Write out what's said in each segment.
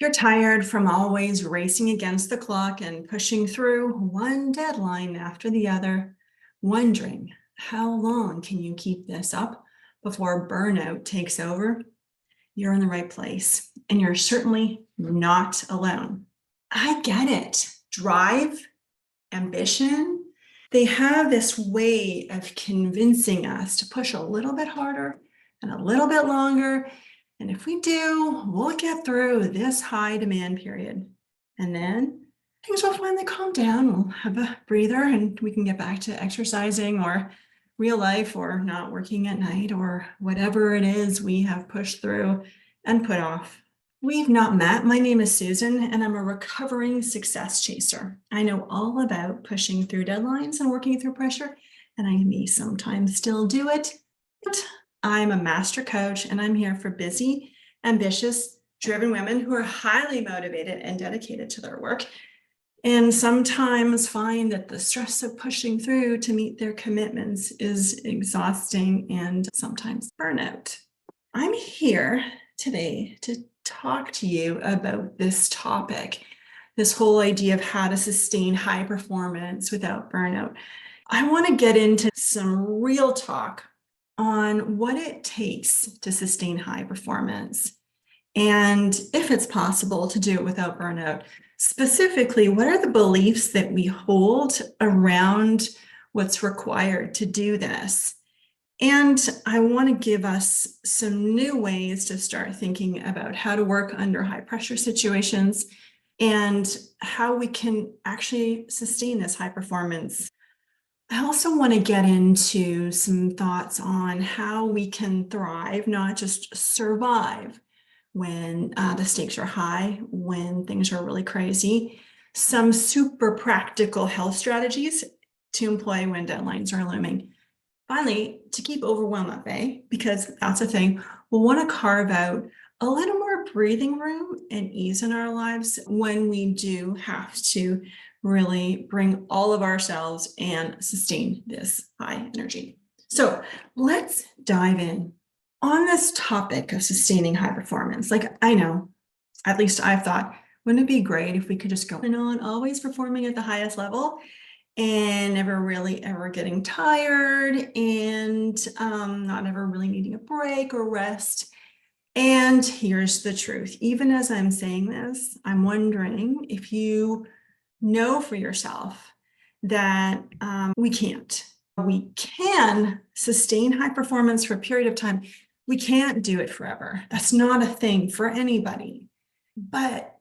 You're tired from always racing against the clock and pushing through one deadline after the other, wondering how long can you keep this up before burnout takes over? You're in the right place, and you're certainly not alone. I get it. Drive, ambition, they have this way of convincing us to push a little bit harder and a little bit longer. And if we do, we'll get through this high demand period. And then things will finally calm down. We'll have a breather and we can get back to exercising or real life or not working at night or whatever it is we have pushed through and put off. We've not met. My name is Susan, and I'm a recovering success chaser. I know all about pushing through deadlines and working through pressure, and I may sometimes still do it, but I'm a master coach, and I'm here for busy, ambitious, driven women who are highly motivated and dedicated to their work, and sometimes find that the stress of pushing through to meet their commitments is exhausting and sometimes burnout. I'm here today to talk to you about this topic, this whole idea of how to sustain high performance without burnout. I want to get into some real talk on what it takes to sustain high performance and if it's possible to do it without burnout. Specifically, what are the beliefs that we hold around what's required to do this? And I want to give us some new ways to start thinking about how to work under high pressure situations and how we can actually sustain this high performance. I also want to get into some thoughts on how we can thrive, not just survive when the stakes are high, when things are really crazy, some super practical health strategies to employ when deadlines are looming. Finally, to keep overwhelm at bay, because that's a thing, we'll want to carve out a little more breathing room and ease in our lives when we do have to really bring all of ourselves and sustain this high energy. So let's dive in. On this topic of sustaining high performance, like I know, at least I've thought, wouldn't it be great if we could just go on always performing at the highest level and never really ever getting tired and not ever really needing a break or rest? And here's the truth. Even as I'm saying this, I'm wondering if you know for yourself that we can't. We can sustain high performance for a period of time. We can't do it forever. That's not a thing for anybody. But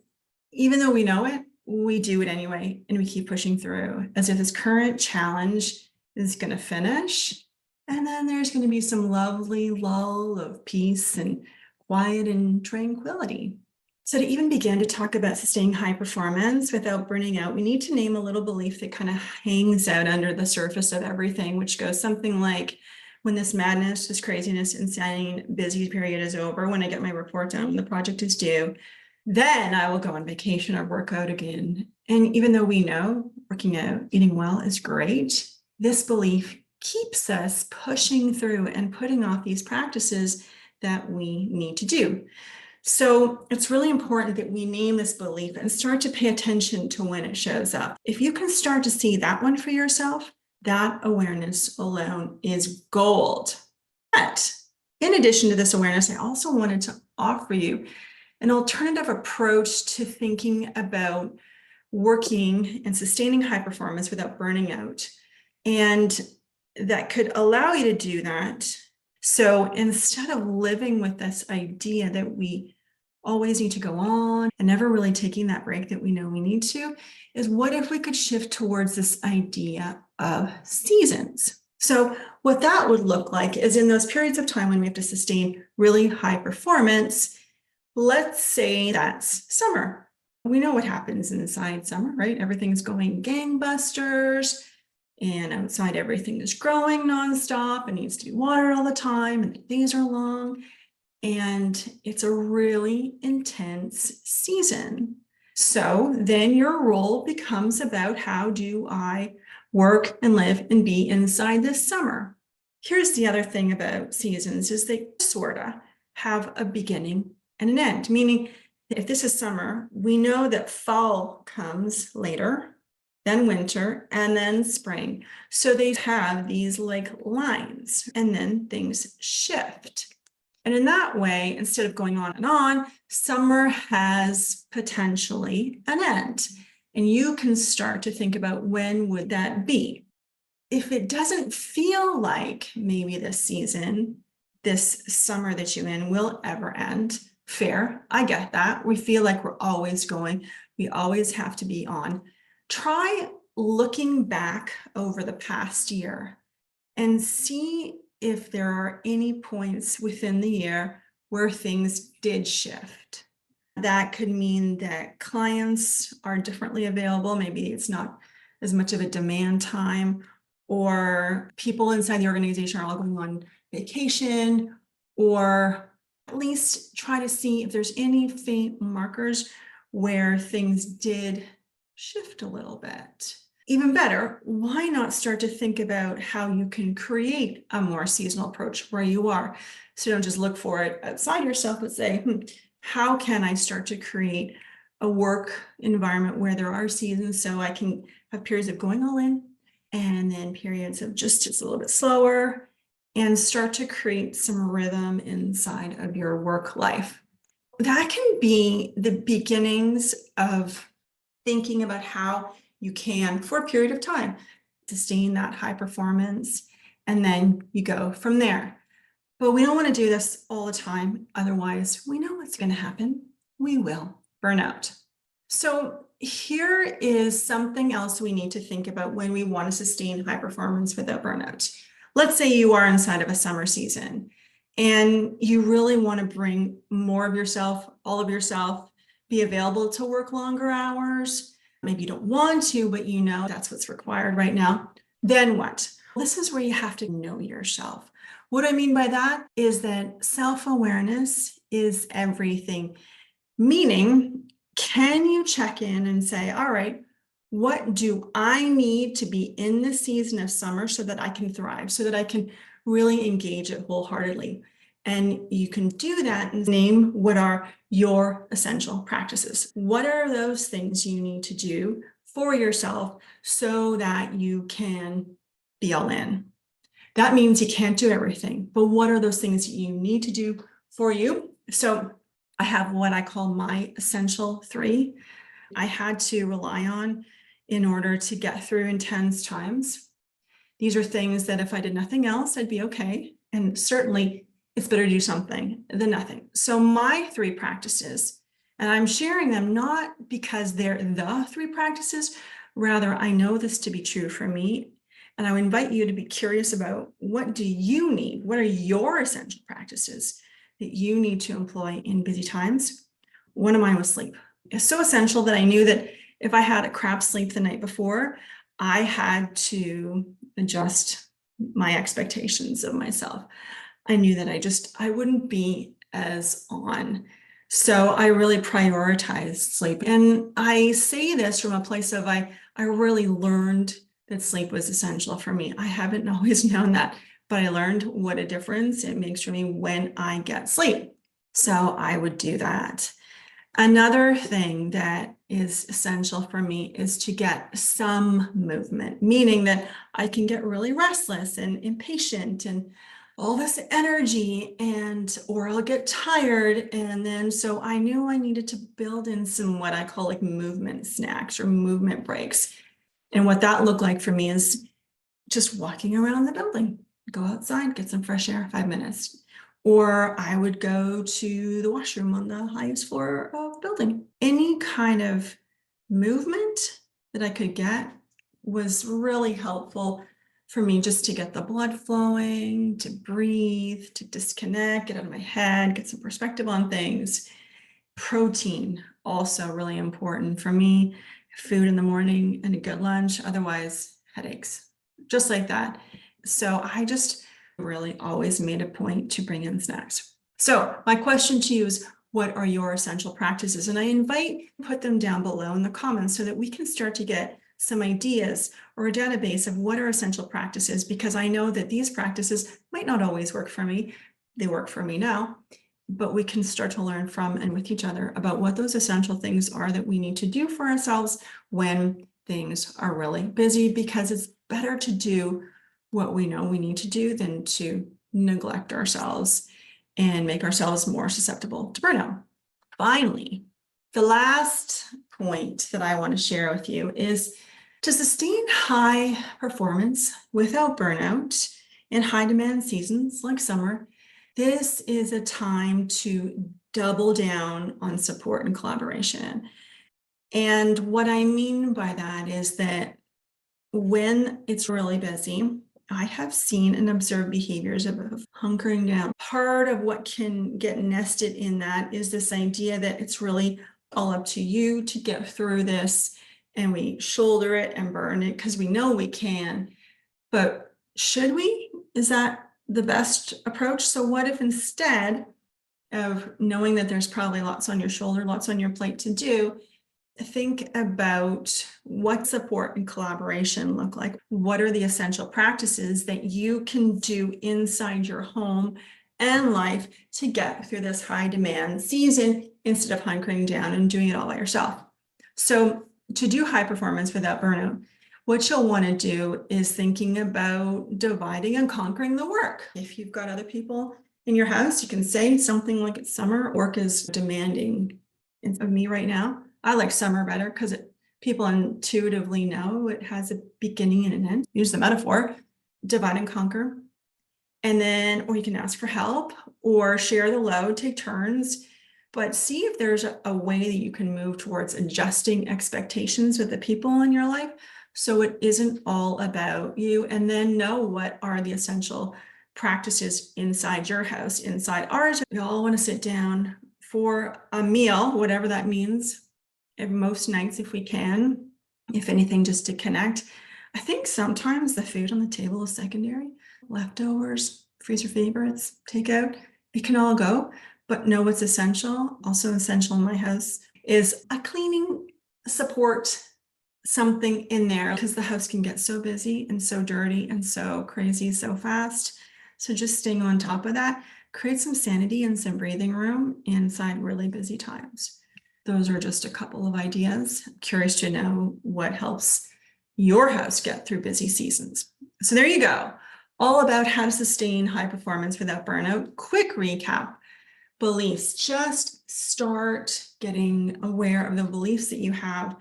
even though we know it, we do it anyway, and we keep pushing through as if this current challenge is going to finish. And then there's going to be some lovely lull of peace and quiet and tranquility. So to even begin to talk about sustaining high performance without burning out, we need to name a little belief that kind of hangs out under the surface of everything, which goes something like, when this madness, this craziness, insane, busy period is over, when I get my report done, when the project is due, then I will go on vacation or work out again. And even though we know working out, eating well is great, this belief keeps us pushing through and putting off these practices that we need to do. So it's really important that we name this belief and start to pay attention to when it shows up. If you can start to see that one for yourself, that awareness alone is gold. But in addition to this awareness, I also wanted to offer you an alternative approach to thinking about working and sustaining high performance without burning out. And that could allow you to do that. So instead of living with this idea that we always need to go on and never really taking that break that we know we need to, is what if we could shift towards this idea of seasons? So what that would look like is in those periods of time when we have to sustain really high performance, let's say that's summer. We know what happens inside summer, right? Everything's going gangbusters, and outside everything is growing nonstop and needs to be watered all the time, and the days are long, and it's a really intense season. So then your role becomes about, how do I work and live and be inside this summer? Here's the other thing about seasons is they sort of have a beginning and an end, meaning If this is summer, we know that fall comes later, then winter, and then spring. So they have these like lines, and then things shift. And in that way, instead of going on, summer has potentially an end. And you can start to think about, when would that be? If it doesn't feel like maybe this season, this summer that you're in, will ever end, fair, I get that. We feel like we're always going, we always have to be on. Try looking back over the past year and see if there are any points within the year where things did shift. That could mean that clients are differently available. Maybe it's not as much of a demand time, or people inside the organization are all going on vacation, or at least try to see if there's any faint markers where things did shift a little bit. Even better, why not start to think about how you can create a more seasonal approach where you are? So don't just look for it outside yourself, but say, how can I start to create a work environment where there are seasons, so I can have periods of going all in and then periods of just a little bit slower, and start to create some rhythm inside of your work life. That can be the beginnings of thinking about how you can, for a period of time, sustain that high performance, and then you go from there. But we don't want to do this all the time. Otherwise, we know what's going to happen. We will burn out. So here is something else we need to think about when we want to sustain high performance without burnout. Let's say you are inside of a summer season and you really want to bring more of yourself, all of yourself, be available to work longer hours. Maybe you don't want to, but you know that's what's required right now. Then what? This is where you have to know yourself. What I mean by that is that self-awareness is everything. Meaning, can you check in and say, all right, what do I need to be in the season of summer so that I can thrive, so that I can really engage it wholeheartedly? And you can do that and name what are your essential practices. What are those things you need to do for yourself so that you can be all in? That means you can't do everything, but what are those things that you need to do for you? So I have what I call my essential 3. I had to rely on in order to get through intense times. These are things that if I did nothing else, I'd be okay. And certainly it's better to do something than nothing. So my 3 practices, and I'm sharing them not because they're the 3 practices, rather I know this to be true for me. And I would invite you to be curious about, what do you need? What are your essential practices that you need to employ in busy times? One of mine was sleep. It's so essential that I knew that if I had a crap sleep the night before, I had to adjust my expectations of myself. I knew that I wouldn't be as on. So I really prioritized sleep. And I say this from a place of, I really learned that sleep was essential for me. I haven't always known that, but I learned what a difference it makes for me when I get sleep. So I would do that. Another thing that is essential for me is to get some movement, meaning that I can get really restless and impatient and all this energy, or I'll get tired. And then, so I knew I needed to build in some, what I call like movement snacks or movement breaks. And what that looked like for me is just walking around the building, go outside, get some fresh air, 5 minutes. Or I would go to the washroom on the highest floor of the building. Any kind of movement that I could get was really helpful for me, just to get the blood flowing, to breathe, to disconnect, get out of my head, get some perspective on things. Protein, also really important for me. Food in the morning and a good lunch, otherwise headaches, just like that. So I just really always made a point to bring in snacks. So my question to you is, what are your essential practices? And I invite you to put them down below in the comments so that we can start to get some ideas or a database of what are essential practices, because I know that these practices might not always work for me. They work for me now, but we can start to learn from and with each other about what those essential things are that we need to do for ourselves when things are really busy, because it's better to do what we know we need to do than to neglect ourselves and make ourselves more susceptible to burnout. Finally, the last point that I want to share with you is to sustain high performance without burnout in high demand seasons like summer. This is a time to double down on support and collaboration. And what I mean by that is that when it's really busy, I have seen and observed behaviors of hunkering down. Part of what can get nested in that is this idea that it's really all up to you to get through this, and we shoulder it and burn it because we know we can. But should we? Is that the best approach? So what if instead of knowing that there's probably lots on your shoulder, lots on your plate to do, think about what support and collaboration look like. What are the essential practices that you can do inside your home and life to get through this high demand season instead of hunkering down and doing it all by yourself? So to do high performance without burnout, what you'll want to do is thinking about dividing and conquering the work. If you've got other people in your house, you can say something like, it's summer, work is demanding of me right now. I like summer better because people intuitively know it has a beginning and an end. Use the metaphor, divide and conquer. And then, or you can ask for help or share the load, take turns, but see if there's a way that you can move towards adjusting expectations with the people in your life so it isn't all about you. And then know what are the essential practices inside your house, inside ours. We all want to sit down for a meal, whatever that means, most nights if we can, if anything, just to connect. I think sometimes the food on the table is secondary. Leftovers, freezer favorites, takeout, it can all go, but know what's essential. Also essential in my house is a cleaning support, something in there, because the house can get so busy and so dirty and so crazy so fast. So just staying on top of that, create some sanity and some breathing room inside really busy times. Those are just a couple of ideas. I'm curious to know what helps your house get through busy seasons. So there you go. All about how to sustain high performance without burnout. Quick recap. Beliefs. Just start getting aware of the beliefs that you have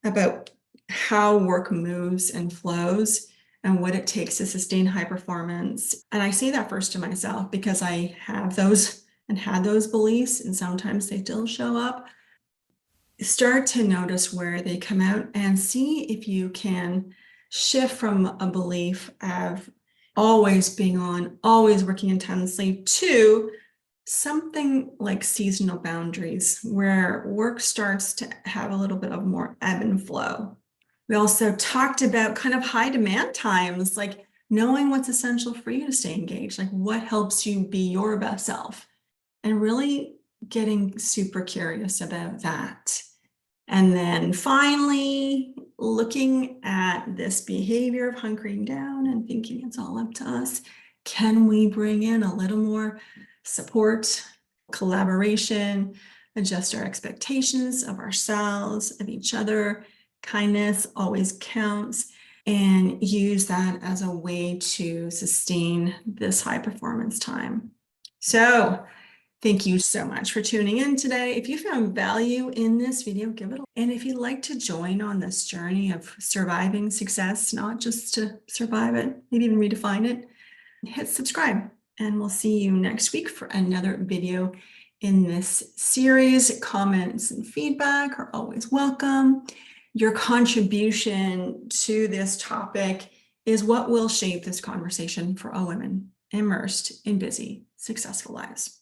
about how work moves and flows and what it takes to sustain high performance. And I say that first to myself because I have those and had those beliefs, and sometimes they still show up. Start to notice where they come out and see if you can shift from a belief of always being on, always working intensely, to something like seasonal boundaries where work starts to have a little bit of more ebb and flow. We also talked about kind of high demand times, like knowing what's essential for you to stay engaged, like what helps you be your best self, and really getting super curious about that. And then finally, looking at this behavior of hunkering down and thinking it's all up to us, can we bring in a little more support, collaboration, adjust our expectations of ourselves, of each other? Kindness always counts, and use that as a way to sustain this high performance time. So thank you so much for tuning in today. If you found value in this video, give it a like. And if you'd like to join on this journey of surviving success, not just to survive it, maybe even redefine it, hit subscribe. And we'll see you next week for another video in this series. Comments and feedback are always welcome. Your contribution to this topic is what will shape this conversation for all women immersed in busy, successful lives.